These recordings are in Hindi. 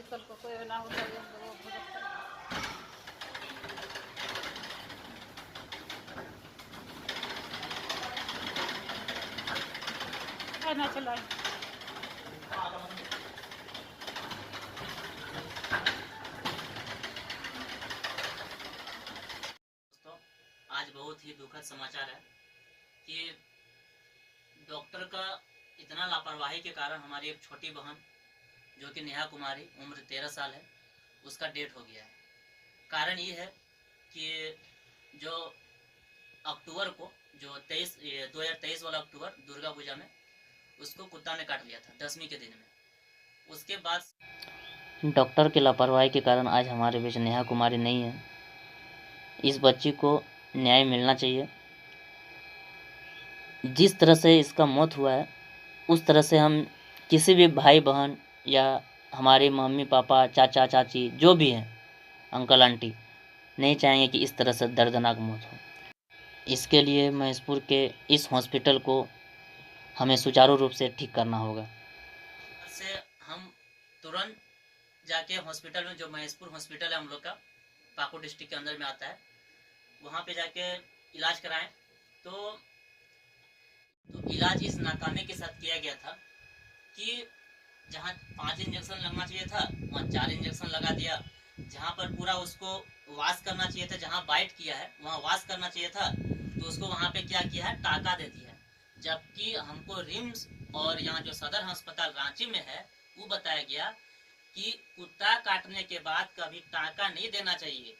पुलिस कल को कोई ना होता है हम लोगों को ना चलाए। दोस्तों, आज बहुत ही दुखद समाचार है कि डॉक्टर का इतना लापरवाही के कारण हमारी एक छोटी बहन जो कि नेहा कुमारी उम्र 13 साल है, उसका डेथ हो गया है। कारण ये है कि जो अक्टूबर को जो 2023 वाला अक्टूबर दुर्गा पूजा में उसको कुत्ता ने काट लिया था 10वीं के दिन में। उसके बाद डॉक्टर की लापरवाही के कारण आज हमारे बीच नेहा कुमारी नहीं है। इस बच्ची को न्याय मिलना चाहिए। जिस तरह से इसका मौत हुआ है उस तरह से हम किसी भी भाई बहन या हमारे मम्मी पापा चाचा चाची जो भी हैं, अंकल आंटी, नहीं चाहेंगे कि इस तरह से दर्दनाक मौत हो। इसके लिए महेशपुर के इस हॉस्पिटल को हमें सुचारू रूप से ठीक करना होगा। से हम तुरंत जाके हॉस्पिटल में, जो महेशपुर हॉस्पिटल है हम लोग का, पाकुड़ डिस्ट्रिक्ट के अंदर में आता है, वहाँ पे जाके इलाज कराएं। तो इलाज इस नाकामी के साथ किया गया था कि जहाँ 5 इंजेक्शन लगना चाहिए था वहाँ 4 इंजेक्शन लगा दिया। जहाँ पर पूरा उसको वाश करना चाहिए था, जहाँ बाइट किया है वहाँ वाश करना चाहिए था, तो उसको वहाँ पे क्या किया है, टाका दे दिया है। जबकि हमको रिम्स और यहाँ जो सदर अस्पताल रांची में है वो बताया गया कि कुत्ता काटने के बाद कभी टाका नहीं देना चाहिए,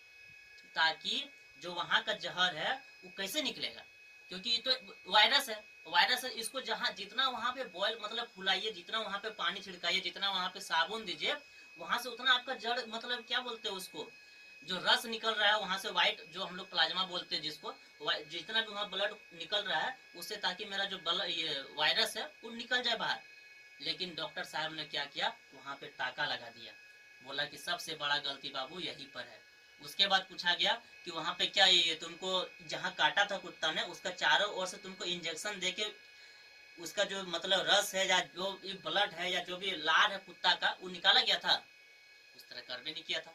ताकि जो वहाँ का जहर है वो कैसे निकलेगा, क्योंकि ये तो वायरस है। वायरस है, इसको जहाँ जितना वहाँ पे बॉयल मतलब फुलाइए, जितना वहाँ पे पानी छिड़काइए, जितना वहाँ पे साबुन दीजिए, वहाँ से उतना आपका जड़ मतलब क्या बोलते हैं उसको, जो रस निकल रहा है वहाँ से, व्हाइट जो हम लोग प्लाज्मा बोलते हैं जिसको, जितना भी वहाँ ब्लड निकल रहा है उससे, ताकि मेरा जो ये वायरस है वो निकल जाए बाहर। लेकिन डॉक्टर साहब ने क्या किया, वहाँ पे टाका लगा दिया। बोला कि सबसे बड़ा गलती बाबू यहीं पर है। उसके बाद पूछा गया कि वहाँ पे क्या ये तुमको जहाँ काटा था कुत्ता ने उसका चारों ओर से तुमको इंजेक्शन देके उसका जो मतलब रस है या जो ब्लड है या जो भी लार है कुत्ता का वो निकाला गया था? उस तरह कर भी नहीं किया था।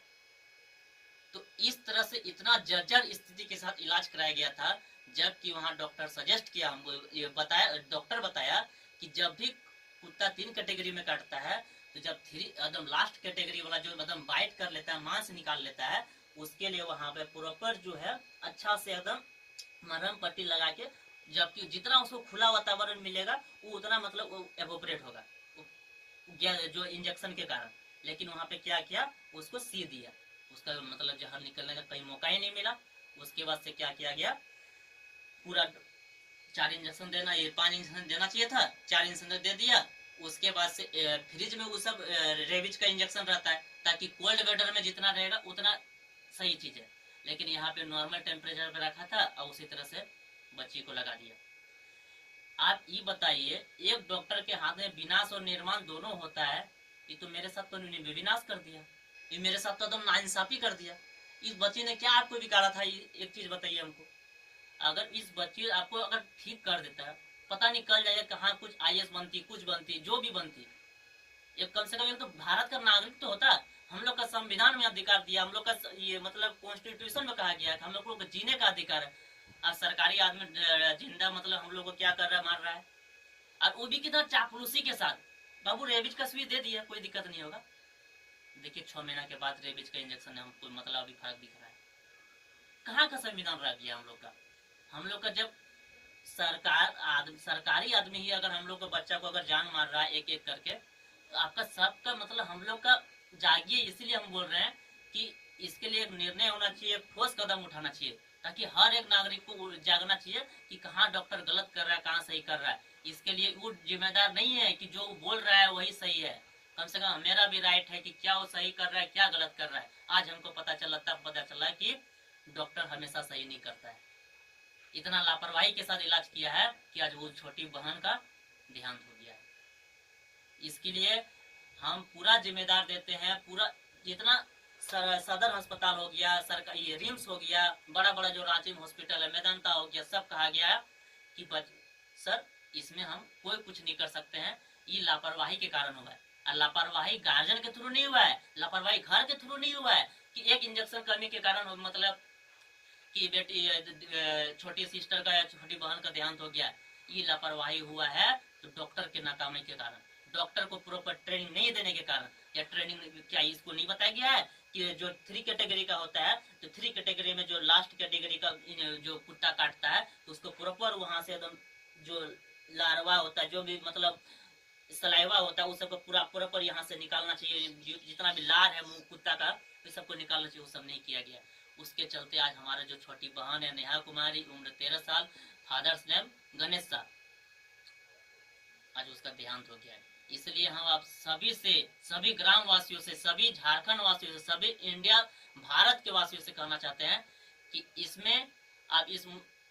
तो इस तरह से इतना जर्जर स्थिति के साथ इलाज कराया गया था, जबकि वहाँ डॉक्टर सजेस्ट किया, हमको ये बताया, डॉक्टर बताया कि जब भी कुत्ता 3 कैटेगरी में काटता है, तो जब 3 एकदम लास्ट कैटेगरी वाला जो एकदम बाइट कर लेता है, मांस निकाल लेता है, उसके लिए वहाँ पे प्रॉपर जो है अच्छा से एकदम मरहम पट्टी लगा के, जबकि जितना उसको खुला वातावरण मिलेगा वो उतना मतलब एवोपरेट होगा जो इंजेक्शन के कारण। लेकिन वहाँ पे क्या किया, उसको सी दिया, उसका मतलब जहर निकलने का कहीं मौका ही नहीं मिला। उसके बाद से क्या किया गया, पूरा 4 इंजेक्शन देना, ये 5 इंजेक्शन देना चाहिए था, 4 इंजेक्शन दे दिया। उसके बाद से फ्रिज में वो सब रेबिज का इंजेक्शन रहता है, ताकि कोल्ड वेदर में जितना रहेगा उतना सही चीज है। लेकिन यहाँ पे नॉर्मल टेम्परेचर पे रखा था और उसी तरह से बच्ची को लगा दिया। आप ये बताइए, एक डॉक्टर के हाथ में विनाश और निर्माण दोनों होता है, ये तो मेरे साथ तो विनाश कर दिया, ये मेरे साथ तो एकदम नाइंसाफी कर दिया। इस बच्ची ने क्या आपको बिगाड़ा था, एक चीज बताइए हमको। अगर इस बच्ची आपको अगर ठीक कर देता है, पता नहीं कल जाए कहाँ कुछ आईएएस बनती, कुछ बनती, जो भी बनती, एक कम से कम एक तो भारत का नागरिक तो होता। हम लोग का संविधान में अधिकार दिया, हम लोग का ये मतलब कॉन्स्टिट्यूशन में कहा गया है हम लोग को जीने का अधिकार है। और सरकारी आदमी जिंदा मतलब हम लोग को क्या कर रहा है, मार रहा है, और वो भी कितना चापलूसी के साथ। बाबू रेबिज का सुई दे दिया, कोई दिक्कत नहीं होगा। देखिए 6 महीना के बाद रेबिज का इंजेक्शन है, हमको मतलब अभी फर्क दिख रहा है। कहाँ का संविधान रह गया हम लोग का। हम लोग का जब सरकारी आदमी ही अगर हम लोग का बच्चा को अगर जान मार रहा है एक एक करके, तो आपका सबका मतलब हम लोग का जागिए। इसीलिए हम बोल रहे हैं कि इसके लिए एक निर्णय होना चाहिए, ठोस कदम उठाना चाहिए, ताकि हर एक नागरिक को जागना चाहिए कि कहाँ डॉक्टर गलत कर रहा है, कहाँ सही कर रहा है। इसके लिए वो जिम्मेदार नहीं है कि जो बोल रहा है वही सही है। कम से कम मेरा भी राइट है कि क्या वो सही कर रहा है, क्या गलत कर रहा है। आज हमको पता चला, तब पता चला कि डॉक्टर हमेशा सही नहीं करता है। इतना लापरवाही के साथ इलाज किया है कि आज वो छोटी बहन का देहांत हो गया है। इसके लिए हम पूरा जिम्मेदार देते हैं। पूरा जितना सदर अस्पताल हो गया, सरकारी ये रिम्स हो गया, बड़ा बड़ा जो रांची में हॉस्पिटल है, मेदांता हो गया, सब कहा गया कि सर इसमें हम कोई कुछ नहीं कर सकते हैं, ये लापरवाही के कारण हुआ है। और लापरवाही गार्जियन के थ्रू नहीं हुआ है, लापरवाही घर के थ्रू नहीं हुआ है कि एक इंजेक्शन कमी के कारण मतलब कि बेटी छोटी सिस्टर का या छोटी बहन का देहांत हो गया। ये लापरवाही हुआ है तो डॉक्टर के नाकामी के कारण, डॉक्टर को प्रॉपर ट्रेनिंग नहीं देने के कारण। या ट्रेनिंग क्या इसको नहीं बताया गया है कि जो 3 कैटेगरी का होता है, तो 3 कैटेगरी में जो लास्ट कैटेगरी का जो कुत्ता काटता है तो उसको प्रॉपर वहां से एकदम जो लार्वा होता है, जो भी मतलब सलाइवा होता है, उस सबको पूरा प्रॉपर यहाँ से निकालना चाहिए। जितना भी लार है मुंह कुत्ता का, उस सबको निकालना चाहिए, वो सब नहीं किया गया। उसके चलते आज हमारा जो छोटी बहन है नेहा कुमारी, उम्र 13 साल, फादर्स नेम गणेश शाह, आज उसका देहांत हो गया है। इसलिए हम आप सभी से, सभी ग्राम वासियों से, सभी झारखंड वासियों से, सभी इंडिया भारत के वासियों से कहना चाहते हैं कि इसमें आप इस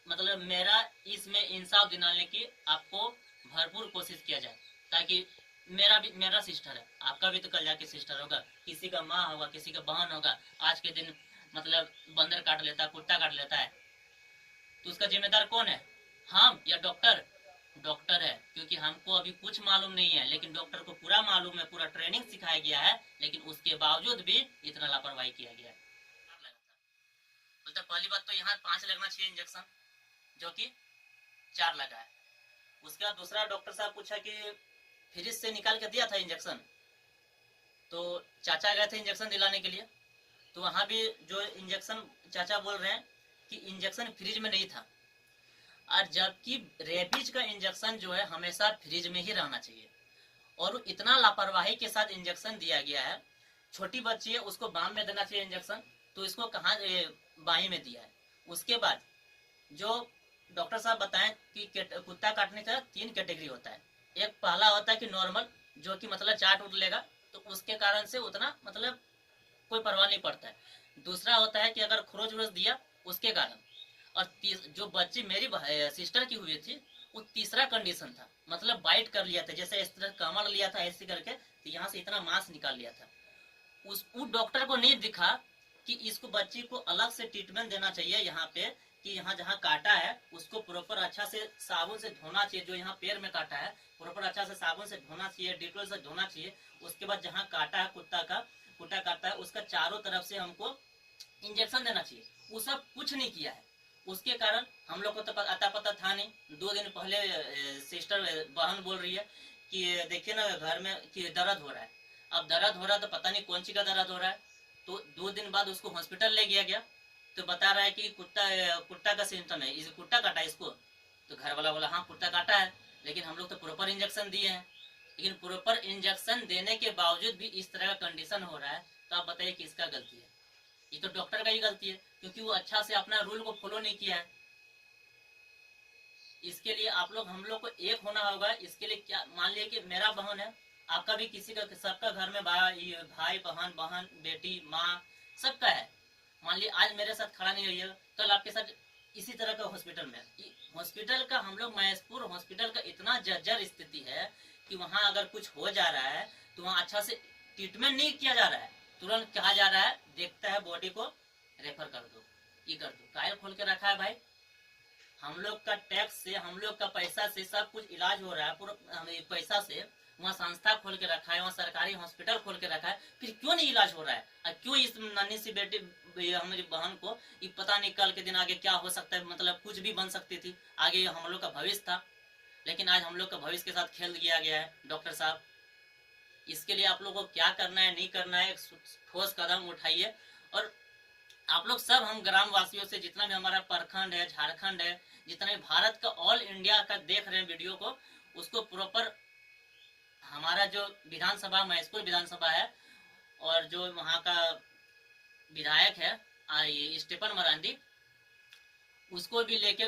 मतलब मेरा इसमें इंसाफ दिलाने की आपको भरपूर कोशिश किया जाए, ताकि मेरा सिस्टर है, आपका भी तो कल जाके सिस्टर होगा, किसी का माँ होगा, किसी का बहन होगा। आज के दिन मतलब बंदर काट लेता है, कुत्ता काट लेता है, तो उसका जिम्मेदार कौन है, हम या डॉक्टर? डॉक्टर है, क्योंकि हमको अभी कुछ मालूम नहीं है, लेकिन डॉक्टर को पूरा मालूम है, पूरा ट्रेनिंग सिखाया गया है, लेकिन उसके बावजूद भी इतना लापरवाही किया गया है। बोलता पहली बात तो यहाँ 5 लगना चाहिए इंजेक्शन, जो कि 4 लगा है। उसके बाद दूसरा डॉक्टर साहब पूछा कि फ्रिज से निकाल के दिया था इंजेक्शन, तो चाचा गए थे इंजेक्शन दिलाने के लिए, तो वहां भी जो इंजेक्शन चाचा बोल रहे हैं कि इंजेक्शन फ्रिज में नहीं था, और जबकि रेबीज का इंजेक्शन जो है हमेशा फ्रिज में ही रहना चाहिए, और इतना लापरवाही के साथ इंजेक्शन दिया गया है। छोटी बच्ची है, उसको बाम में देना चाहिए इंजेक्शन, तो इसको कहाँ बाही में दिया है। उसके बाद जो डॉक्टर साहब बताएं कि कुत्ता काटने का 3 कैटेगरी होता है। एक पहला होता है कि नॉर्मल, जो कि मतलब चाट उठ लेगा, तो उसके कारण से उतना मतलब कोई परवाह नहीं पड़ता है। दूसरा होता है कि अगर खरोच वरोच दिया उसके कारण, और जो बच्ची मेरी सिस्टर की हुई थी, वो तीसरा कंडीशन था, मतलब बाइट कर लिया था, जैसे इस तरह कमर लिया था ऐसे करके, तो यहाँ से इतना मांस निकाल लिया था। उस डॉक्टर को नहीं दिखा कि इसको बच्ची को अलग से ट्रीटमेंट देना चाहिए यहाँ पे, कि यहाँ जहाँ काटा है उसको प्रॉपर अच्छा से साबुन से धोना चाहिए, जो यहाँ पैर में काटा है प्रॉपर अच्छा से साबुन से धोना चाहिए, डिटोल से धोना चाहिए। उसके बाद जहाँ काटा है कुत्ता काटा है, उसका चारों तरफ से हमको इंजेक्शन देना चाहिए, वो सब कुछ नहीं किया है। उसके कारण हम लोग को तो अता पता था नहीं। 2 दिन पहले सिस्टर बहन बोल रही है कि देखिए ना घर में कि दर्द हो रहा है। अब दर्द हो रहा है तो पता नहीं कौन सी का दर्द हो रहा है, तो 2 दिन बाद उसको हॉस्पिटल ले गया, तो बता रहा है कि कुत्ता का सिम्टम है, इस कुत्ता काटा इसको। तो घर वाला बोला हाँ कुत्ता काटा है, लेकिन हम लोग तो प्रॉपर इंजेक्शन दिए हैं। लेकिन प्रॉपर इंजेक्शन देने के बावजूद भी इस तरह का कंडीशन हो रहा है, तो आप बताइए किसका गलती है? ये तो डॉक्टर का ही गलती है, क्योंकि वो अच्छा से अपना रूल को फॉलो नहीं किया है। इसके लिए आप लोग हम लोग को एक होना होगा। इसके लिए क्या, मान लिया कि मेरा बहन है, आपका भी किसी का, सबका घर में भाई बहन बेटी माँ सबका है। मान लिया आज मेरे साथ खड़ा नहीं रहिएगा, कल आपके साथ इसी तरह का हॉस्पिटल में, हॉस्पिटल का हम लोग महेशपुर हॉस्पिटल का इतना जर्जर स्थिति है कि वहां अगर कुछ हो जा रहा है तो वहां अच्छा से ट्रीटमेंट नहीं किया जा रहा है, तुरंत कहा जा रहा है देखता है बॉडी को रेफर कर दो, ये कर दो। कायल खोल के रखा है भाई, हम लोग का टैक्स से, हम लोग का पैसा से सब कुछ इलाज हो रहा है, पूरा पैसा से वहाँ संस्था खोल के रखा है, वहाँ सरकारी हॉस्पिटल खोल के रखा है, फिर क्यों नहीं इलाज हो रहा है? और क्यों इस नन्ही सी बेटी हमारी बहन को ये पता नहीं कल के दिन आगे क्या हो सकता है, मतलब कुछ भी बन सकती थी, आगे हम लोग का भविष्य था, लेकिन आज हम लोग का भविष्य के साथ खेल दिया गया है। डॉक्टर साहब, इसके लिए आप लोगों को क्या करना है नहीं करना है, ठोस कदम उठाइए। और आप लोग सब, हम ग्राम वासियों से, जितना भी हमारा प्रखंड है, झारखंड है, जितना भी भारत का, ऑल इंडिया का देख रहे हैं वीडियो को, उसको प्रॉपर हमारा जो विधानसभा महेशपुर विधानसभा है और जो वहाँ का विधायक है स्टीफन मरांडी, उसको भी लेके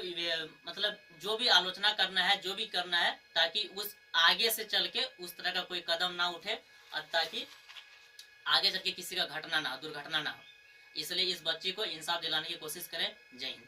मतलब जो भी आलोचना करना है, जो भी करना है, ताकि उस आगे से चल के उस तरह का कोई कदम ना उठे, और ताकि आगे चल के किसी का घटना ना हो, दुर्घटना ना हो। इसलिए इस बच्ची को इंसाफ दिलाने की कोशिश करें। जय हिंद।